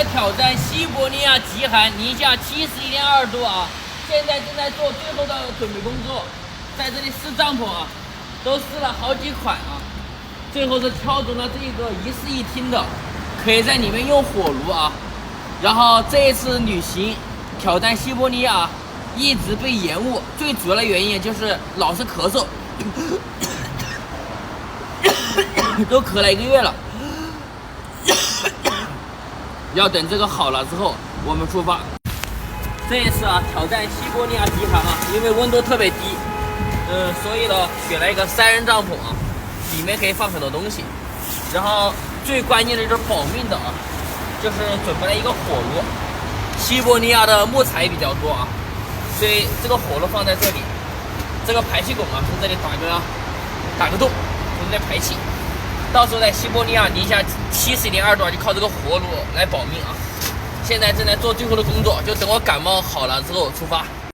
挑战西伯利亚极寒，零下71.2度啊！现在正在做最后的准备工作，在这里试帐篷啊，都试了好几款啊，最后是挑中了这个一室一厅的，可以在里面用火炉啊。然后这一次旅行挑战西伯利亚一直被延误，最主要的原因就是老是咳嗽，都咳了1个月了。要等这个好了之后，我们出发。这一次啊，挑战西伯利亚极寒啊，因为温度特别低，所以呢，选了一个3人帐篷啊，里面可以放很多东西。然后最关键的就是保命的啊，就是准备了一个火炉。西伯利亚的木材比较多啊，所以这个火炉放在这里，这个排气孔啊，从这里打个洞，从这里排气。到时候在西伯利亚零下71.2度啊，就靠这个火炉来保命啊！现在正在做最后的工作，就等我感冒好了之后出发。